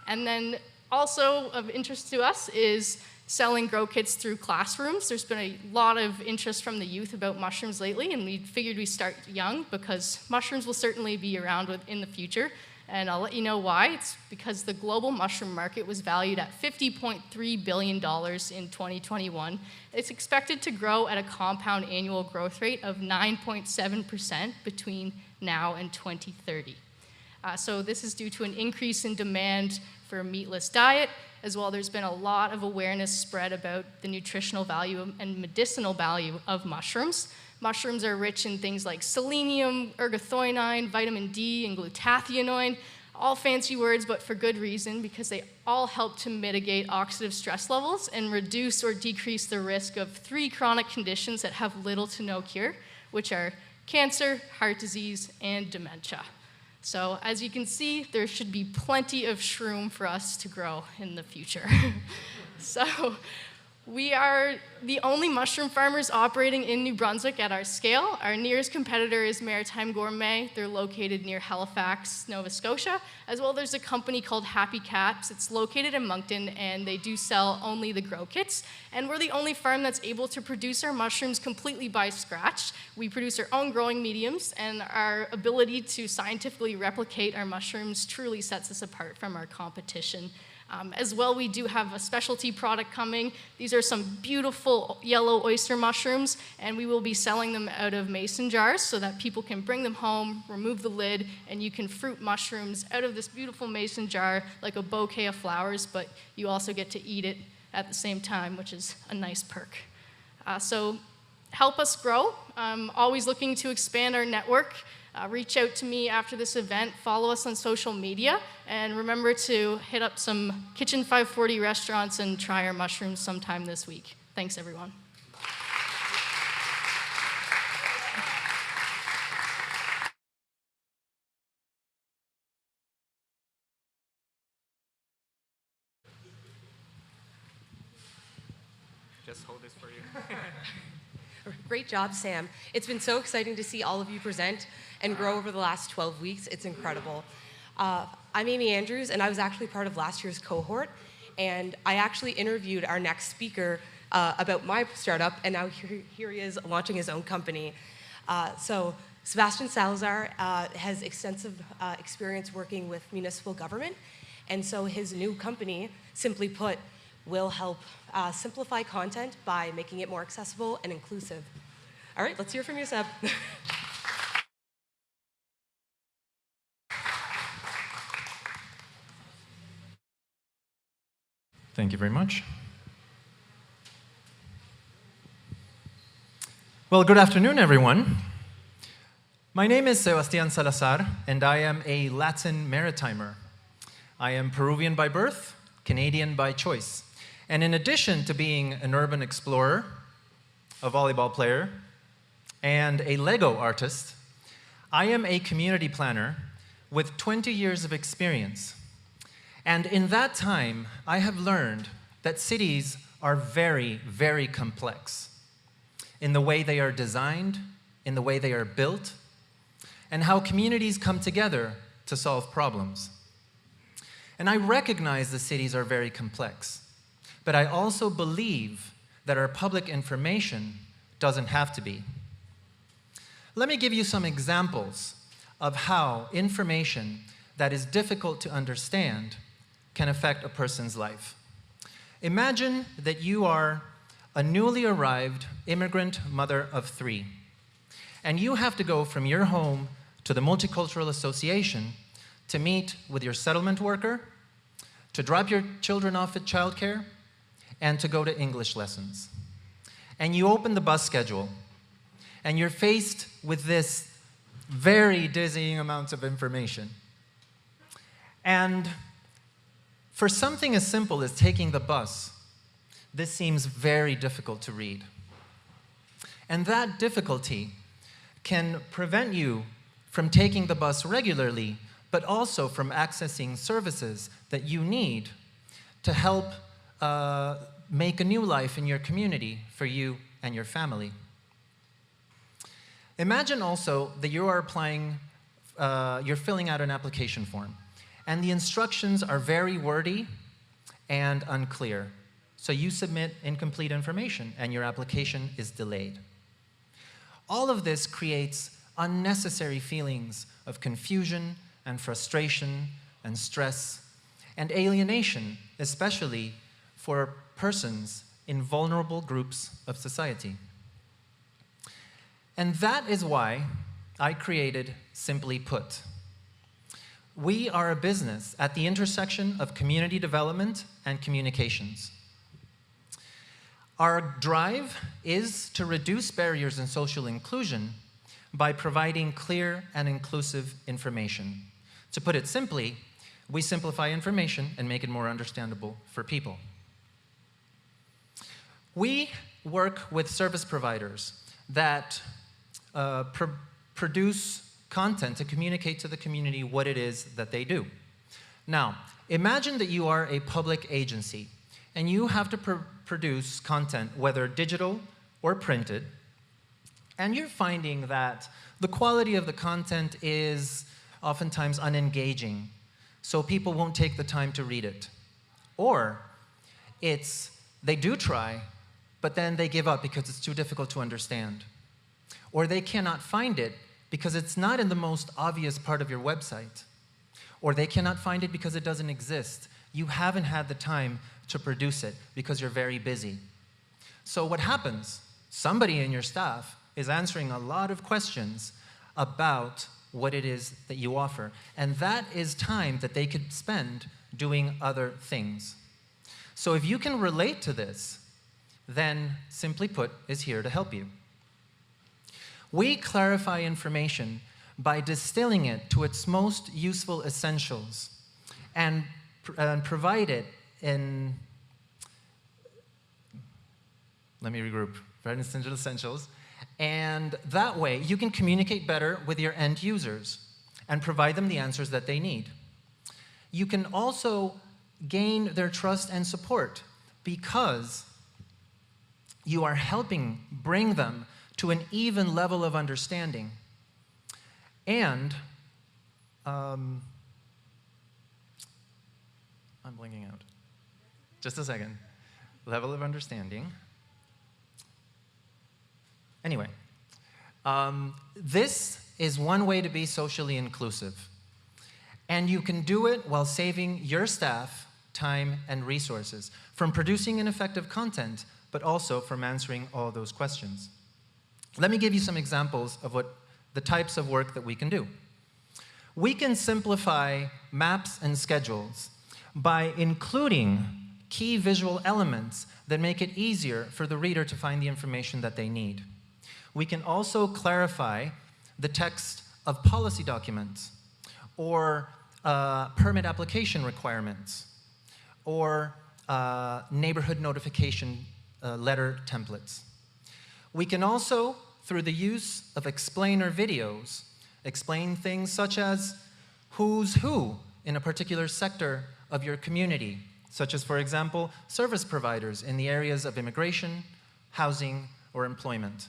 And then also of interest to us is selling grow kits through classrooms. There's been a lot of interest from the youth about mushrooms lately, and we figured we'd start young because mushrooms will certainly be around in the future. And I'll let you know why. It's because the global mushroom market was valued at $50.3 billion in 2021. It's expected to grow at a compound annual growth rate of 9.7% between now and 2030. So this is due to an increase in demand for a meatless diet. As well, there's been a lot of awareness spread about the nutritional value and medicinal value of mushrooms. Mushrooms are rich in things like selenium, ergothioneine, vitamin D, and glutathione, all fancy words, but for good reason, because they all help to mitigate oxidative stress levels and reduce or decrease the risk of 3 chronic conditions that have little to no cure, which are cancer, heart disease, and dementia. So as you can see, there should be plenty of shroom for us to grow in the future. So we are the only mushroom farmers operating in New Brunswick at our scale. Our nearest competitor is Maritime Gourmet. They're located near Halifax, Nova Scotia. As well, there's a company called Happy Cats. It's located in Moncton, and they do sell only the grow kits. And we're the only farm that's able to produce our mushrooms completely by scratch. We produce our own growing mediums, and our ability to scientifically replicate our mushrooms truly sets us apart from our competition. As well, we do have a specialty product coming. These are some beautiful yellow oyster mushrooms, and we will be selling them out of mason jars so that people can bring them home, remove the lid, and you can fruit mushrooms out of this beautiful mason jar like a bouquet of flowers, but you also get to eat it at the same time, which is a nice perk. So help us grow. Always looking to expand our network. Reach out to me after this event, follow us on social media, and remember to hit up some Kitchen 540 restaurants and try our mushrooms sometime this week. Thanks, everyone. Just hold this for you. Great job, Sam. It's been so exciting to see all of you present and grow over the last 12 weeks. It's incredible. I'm Amy Andrews, and I was actually part of last year's cohort, and I actually interviewed our next speaker about my startup, and now here he is launching his own company. So Sebastian Salazar has extensive experience working with municipal government, and so his new company, simply put, will help simplify content by making it more accessible and inclusive. All right, let's hear from you, Seb. Thank you very much. Well, good afternoon, everyone. My name is Sebastián Salazar, and I am a Latin maritimer. I am Peruvian by birth, Canadian by choice. And in addition to being an urban explorer, a volleyball player, and a Lego artist, I am a community planner with 20 years of experience. And in that time, I have learned that cities are very, very complex in the way they are designed, in the way they are built, and how communities come together to solve problems. And I recognize the cities are very complex. But I also believe that our public information doesn't have to be. Let me give you some examples of how information that is difficult to understand can affect a person's life. Imagine that you are a newly arrived immigrant mother of 3, and you have to go from your home to the Multicultural Association to meet with your settlement worker, to drop your children off at childcare, and to go to English lessons. And you open the bus schedule, and you're faced with this very dizzying amounts of information. And for something as simple as taking the bus, this seems very difficult to read. And that difficulty can prevent you from taking the bus regularly, but also from accessing services that you need to help make a new life in your community for you and your family. Imagine also that you are applying, you're filling out an application form, and the instructions are very wordy and unclear. So you submit incomplete information and your application is delayed. All of this creates unnecessary feelings of confusion and frustration and stress and alienation, especially for persons in vulnerable groups of society. And that is why I created Simply Put. We are a business at the intersection of community development and communications. Our drive is to reduce barriers in social inclusion by providing clear and inclusive information. To put it simply, we simplify information and make it more understandable for people. We work with service providers that produce content to communicate to the community what it is that they do. Now, imagine that you are a public agency and you have to produce content, whether digital or printed, and you're finding that the quality of the content is oftentimes unengaging, so people won't take the time to read it. Or they do try, but then they give up because it's too difficult to understand. Or they cannot find it because it's not in the most obvious part of your website. Or they cannot find it because it doesn't exist. You haven't had the time to produce it because you're very busy. So what happens? Somebody in your staff is answering a lot of questions about what it is that you offer. And that is time that they could spend doing other things. So if you can relate to this, then Simply Put is here to help you. We clarify information by distilling it to its most useful essentials and provide it in, let me regroup, provide essentials, and that way you can communicate better with your end users and provide them the answers that they need. You can also gain their trust and support because you are helping bring them to an even level of understanding. And I'm blinking out. Just a second. Level of understanding. Anyway, this is one way to be socially inclusive. And you can do it while saving your staff time and resources from producing an effective content, but also from answering all those questions. Let me give you some examples of the types of work that we can do. We can simplify maps and schedules by including key visual elements that make it easier for the reader to find the information that they need. We can also clarify the text of policy documents or permit application requirements or neighborhood notification letter templates. We can also, through the use of explainer videos, explain things such as who's who in a particular sector of your community, such as, for example, service providers in the areas of immigration, housing, or employment.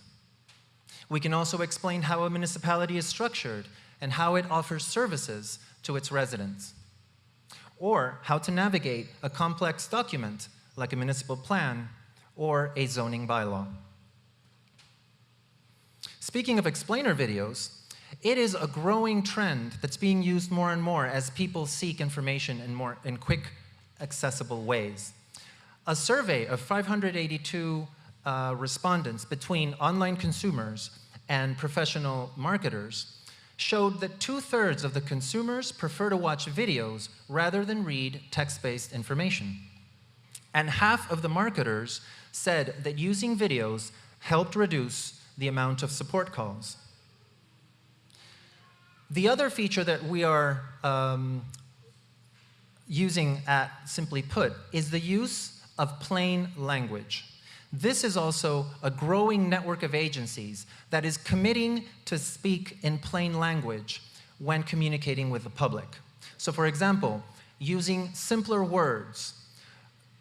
We can also explain how a municipality is structured and how it offers services to its residents, or how to navigate a complex document like a municipal plan or a zoning bylaw. Speaking of explainer videos, it is a growing trend that's being used more and more as people seek information in quick, accessible ways. A survey of 582 respondents between online consumers and professional marketers showed that 2/3 of the consumers prefer to watch videos rather than read text-based information. And half of the marketers said that using videos helped reduce the amount of support calls. The other feature that we are using at Simply Put is the use of plain language. This is also a growing network of agencies that is committing to speak in plain language when communicating with the public. So for example, using simpler words,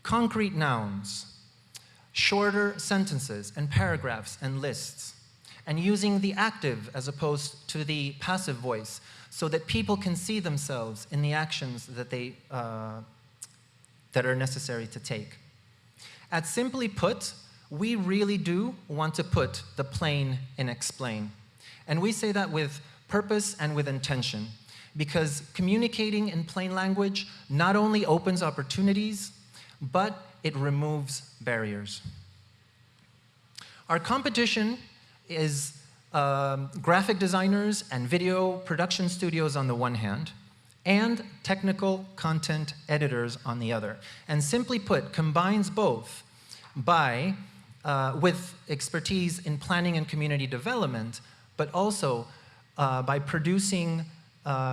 concrete nouns, shorter sentences and paragraphs and lists, and using the active as opposed to the passive voice so that people can see themselves in the actions that that are necessary to take. At Simply Put, we really do want to put the plain in explain. And we say that with purpose and with intention, because communicating in plain language not only opens opportunities, but it removes barriers. Our competition is graphic designers and video production studios on the one hand, and technical content editors on the other. And Simply Put combines both by with expertise in planning and community development, but also by producing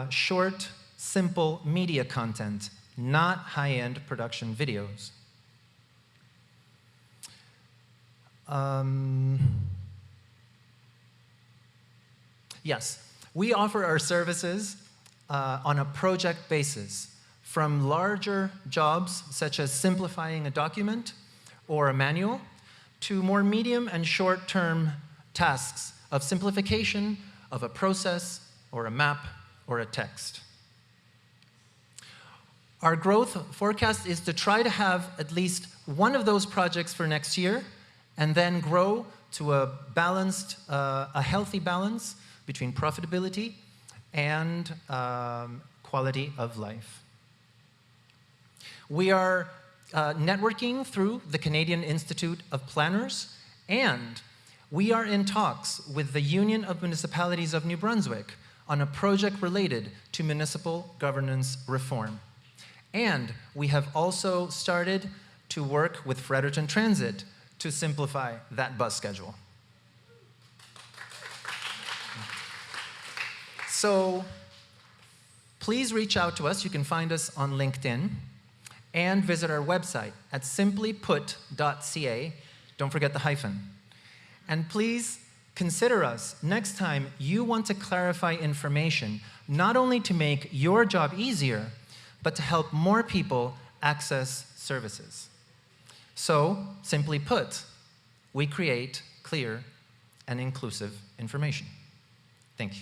short, simple media content, not high-end production videos. Yes, we offer our services on a project basis, from larger jobs such as simplifying a document or a manual, to more medium and short-term tasks of simplification of a process or a map or a text. Our growth forecast is to try to have at least one of those projects for next year and then grow to a balanced, a healthy balance between profitability and quality of life. We are networking through the Canadian Institute of Planners, and we are in talks with the Union of Municipalities of New Brunswick on a project related to municipal governance reform. And we have also started to work with Fredericton Transit to simplify that bus schedule. So please reach out to us. You can find us on LinkedIn and visit our website at simplyput.ca. Don't forget the hyphen. And please consider us next time you want to clarify information, not only to make your job easier, but to help more people access services. So, simply put, we create clear and inclusive information. Thank you.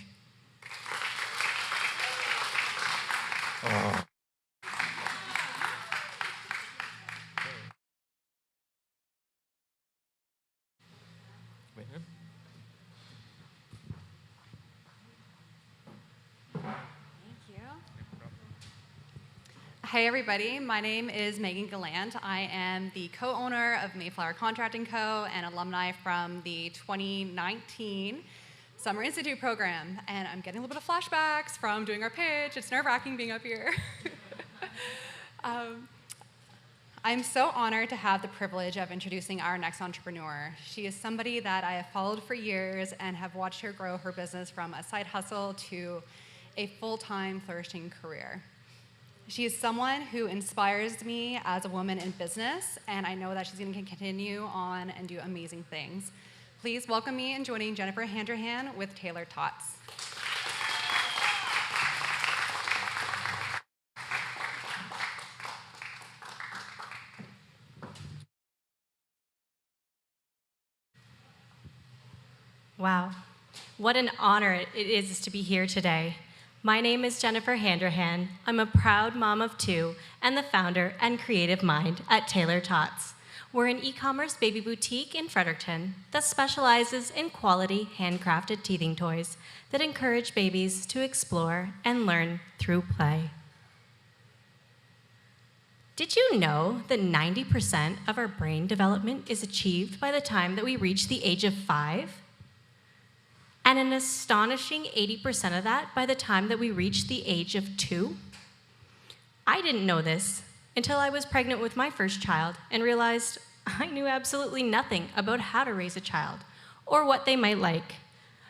Hey everybody, my name is Megan Gallant. I am the co-owner of Mayflower Contracting Co. and alumni from the 2019 Summer Institute program. And I'm getting a little bit of flashbacks from doing our pitch. It's nerve-wracking being up here. I'm so honored to have the privilege of introducing our next entrepreneur. She is somebody that I have followed for years and have watched her grow her business from a side hustle to a full-time flourishing career. She is someone who inspires me as a woman in business, and I know that she's going to continue on and do amazing things. Please welcome me in joining Jennifer Handrahan with Taylor Tots. Wow, what an honor it is to be here today. My name is Jennifer Handrahan. I'm a proud mom of two and the founder and creative mind at Taylor Tots. We're an e-commerce baby boutique in Fredericton that specializes in quality handcrafted teething toys that encourage babies to explore and learn through play. Did you know that 90% of our brain development is achieved by the time that we reach the age of 5? And an astonishing 80% of that by the time that we reach the age of 2? I didn't know this until I was pregnant with my first child and realized I knew absolutely nothing about how to raise a child or what they might like.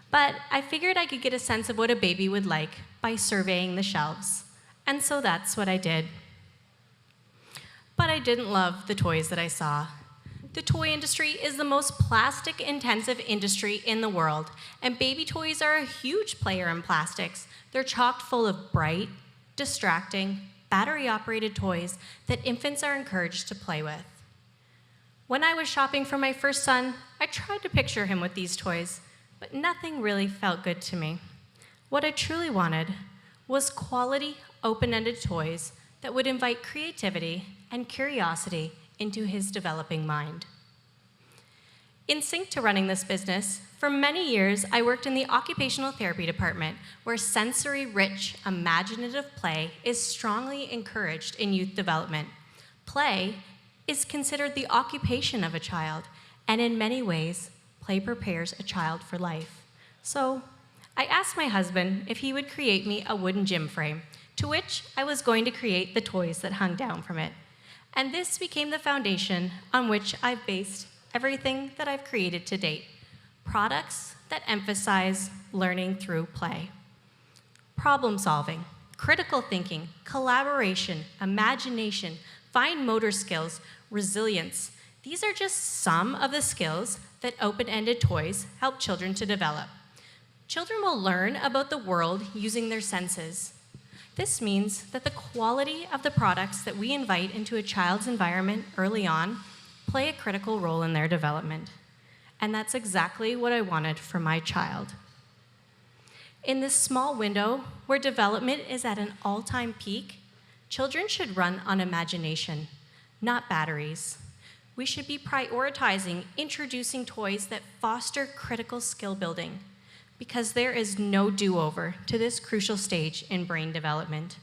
But I figured I could get a sense of what a baby would like by surveying the shelves. And so that's what I did. But I didn't love the toys that I saw. The toy industry is the most plastic-intensive industry in the world, and baby toys are a huge player in plastics. They're chock full of bright, distracting, battery-operated toys that infants are encouraged to play with. When I was shopping for my first son, I tried to picture him with these toys, but nothing really felt good to me. What I truly wanted was quality, open-ended toys that would invite creativity and curiosity into his developing mind. In sync to running this business, for many years I worked in the occupational therapy department where sensory-rich, imaginative play is strongly encouraged in youth development. Play is considered the occupation of a child, and in many ways, play prepares a child for life. So I asked my husband if he would create me a wooden gym frame, to which I was going to create the toys that hung down from it. And this became the foundation on which I've based everything that I've created to date. Products that emphasize learning through play. Problem solving, critical thinking, collaboration, imagination, fine motor skills, resilience. These are just some of the skills that open-ended toys help children to develop. Children will learn about the world using their senses. This means that the quality of the products that we invite into a child's environment early on play a critical role in their development. And that's exactly what I wanted for my child. In this small window where development is at an all-time peak, children should run on imagination, not batteries. We should be prioritizing introducing toys that foster critical skill building, because there is no do-over to this crucial stage in brain development.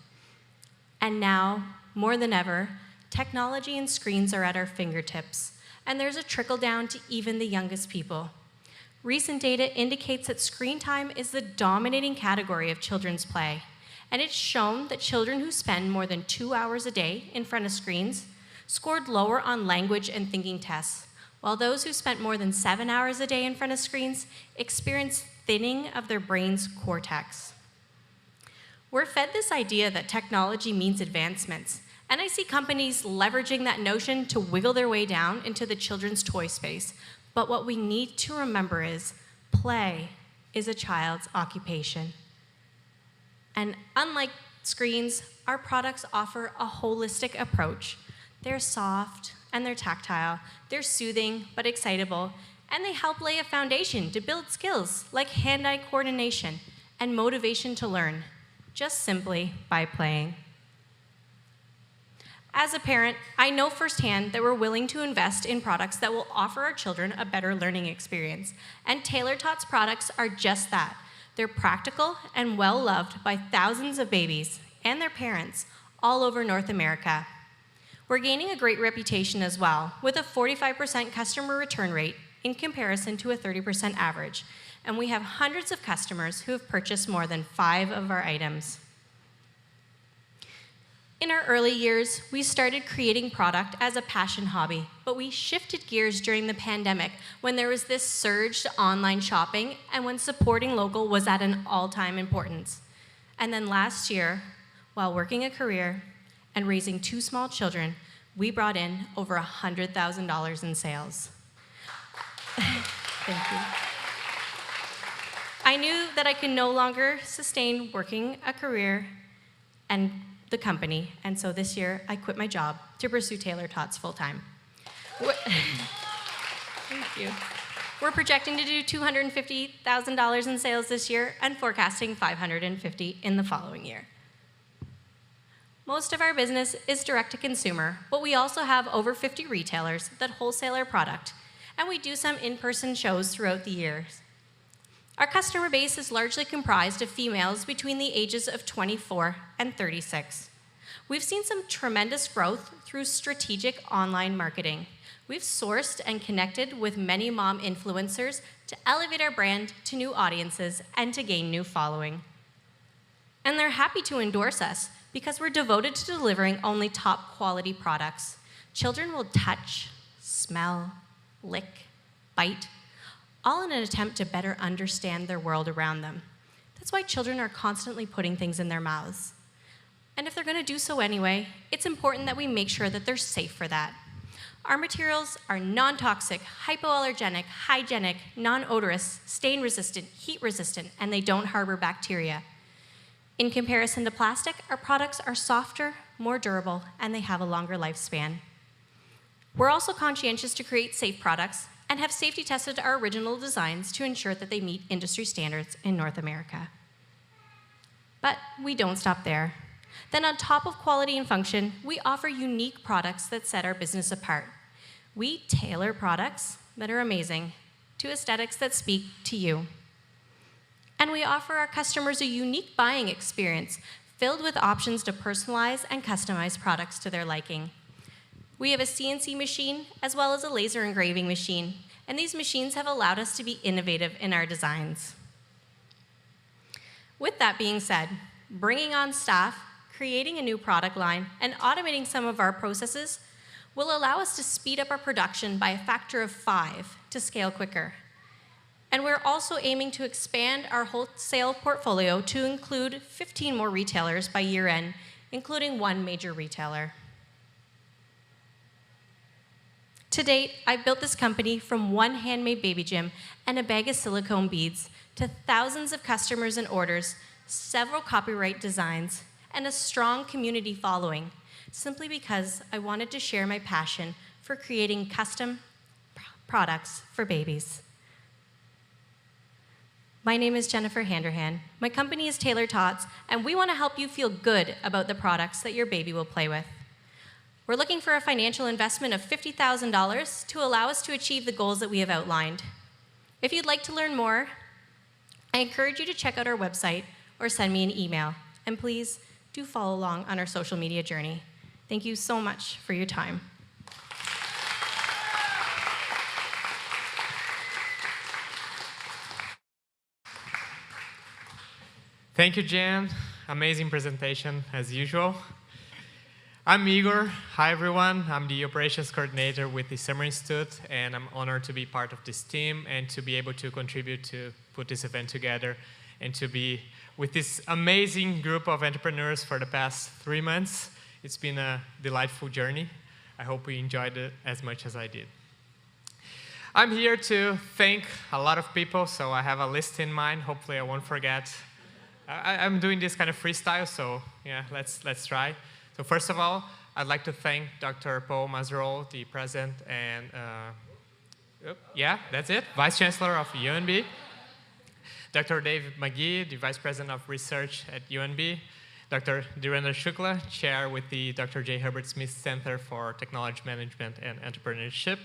And now, more than ever, technology and screens are at our fingertips, and there's a trickle down to even the youngest people. Recent data indicates that screen time is the dominating category of children's play, and it's shown that children who spend more than 2 hours a day in front of screens scored lower on language and thinking tests, while those who spent more than 7 hours a day in front of screens experienced thinning of their brain's cortex. We're fed this idea that technology means advancements, and I see companies leveraging that notion to wiggle their way down into the children's toy space. But what we need to remember is play is a child's occupation. And unlike screens, our products offer a holistic approach. They're soft and they're tactile, they're soothing but excitable, and they help lay a foundation to build skills like hand-eye coordination and motivation to learn, just simply by playing. As a parent, I know firsthand that we're willing to invest in products that will offer our children a better learning experience, and Taylor Tots products are just that. They're practical and well-loved by thousands of babies and their parents all over North America. We're gaining a great reputation as well, with a 45% customer return rate in comparison to a 30% average, and we have hundreds of customers who have purchased more than 5 of our items. In our early years, we started creating product as a passion hobby, but we shifted gears during the pandemic when there was this surge to online shopping and when supporting local was at an all-time importance. And then last year, while working a career and raising 2 small children, we brought in over $100,000 in sales. Thank you. I knew that I could no longer sustain working a career and the company, and so this year I quit my job to pursue Taylor Tots full-time. Thank you. We're projecting to do $250,000 in sales this year and forecasting $550,000 in the following year. Most of our business is direct to consumer, but we also have over 50 retailers that wholesale our product, and we do some in-person shows throughout the years. Our customer base is largely comprised of females between the ages of 24 and 36. We've seen some tremendous growth through strategic online marketing. We've sourced and connected with many mom influencers to elevate our brand to new audiences and to gain new following. And they're happy to endorse us because we're devoted to delivering only top quality products. Children will touch, smell, lick, bite, all in an attempt to better understand their world around them. That's why children are constantly putting things in their mouths. And if they're going to do so anyway, it's important that we make sure that they're safe for that. Our materials are non-toxic, hypoallergenic, hygienic, non-odorous, stain-resistant, heat-resistant, and they don't harbor bacteria. In comparison to plastic, our products are softer, more durable, and they have a longer lifespan. We're also conscientious to create safe products and have safety tested our original designs to ensure that they meet industry standards in North America. But we don't stop there. Then on top of quality and function, we offer unique products that set our business apart. We tailor products that are amazing to aesthetics that speak to you. And we offer our customers a unique buying experience filled with options to personalize and customize products to their liking. We have a CNC machine as well as a laser engraving machine, and these machines have allowed us to be innovative in our designs. With that being said, bringing on staff, creating a new product line, and automating some of our processes will allow us to speed up our production by a factor of 5 to scale quicker. And we're also aiming to expand our wholesale portfolio to include 15 more retailers by year end, including 1 major retailer. To date, I've built this company from 1 handmade baby gym and a bag of silicone beads to thousands of customers and orders, several copyright designs, and a strong community following, simply because I wanted to share my passion for creating custom products for babies. My name is Jennifer Handrahan. My company is Taylor Tots, and we want to help you feel good about the products that your baby will play with. We're looking for a financial investment of $50,000 to allow us to achieve the goals that we have outlined. If you'd like to learn more, I encourage you to check out our website or send me an email. And please do follow along on our social media journey. Thank you so much for your time. Thank you, Jan. Amazing presentation, as usual. I'm Igor. Hi, everyone. I'm the operations coordinator with the Summer Institute, and I'm honored to be part of this team and to be able to contribute to put this event together and to be with this amazing group of entrepreneurs for the past 3 months. It's been a delightful journey. I hope you enjoyed it as much as I did. I'm here to thank a lot of people, so I have a list in mind. Hopefully I won't forget. I'm doing this kind of freestyle, so yeah, let's try. So first of all, I'd like to thank Dr. Paul Mazzarol, the president and, yeah, that's it, Vice Chancellor of UNB. Dr. Dave McGee, the Vice President of Research at UNB. Dr. Dhirendra Shukla, Chair with the Dr. J. Herbert Smith Center for Technology Management and Entrepreneurship.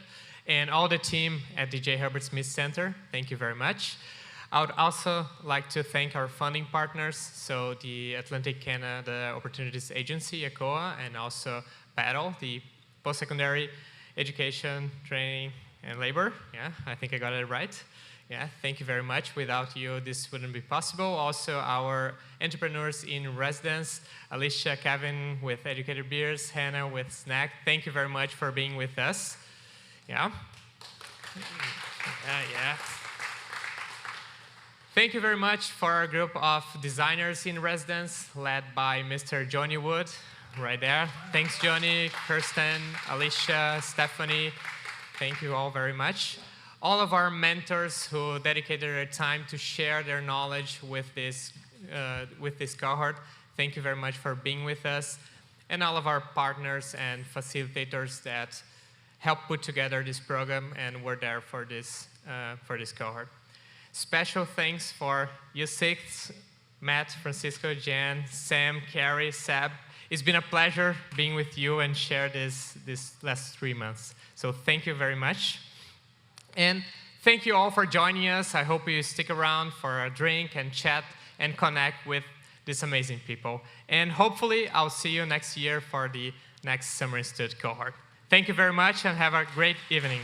And all the team at the J. Herbert Smith Center, thank you very much. I would also like to thank our funding partners, so the Atlantic Canada Opportunities Agency, ACOA, and also PADL, the Post-Secondary Education, Training, and Labor. Yeah, I think I got it right. Yeah, thank you very much. Without you, this wouldn't be possible. Also, our entrepreneurs in residence, Alicia, Kevin with Educated Beers, Hannah with Snack. Thank you very much for being with us. Yeah. Yeah. Thank you very much for our group of designers in residence, led by Mr. Johnny Wood, right there. Thanks, Johnny, Kirsten, Alicia, Stephanie. Thank you all very much. All of our mentors who dedicated their time to share their knowledge with this cohort, thank you very much for being with us. And all of our partners and facilitators that helped put together this program and were there for this cohort. Special thanks for you six, Matt, Francisco, Jan, Sam, Carrie, Seb. It's been a pleasure being with you and share this last 3 months. So thank you very much. And thank you all for joining us. I hope you stick around for a drink and chat and connect with these amazing people. And hopefully, I'll see you next year for the next Summer Institute cohort. Thank you very much and have a great evening.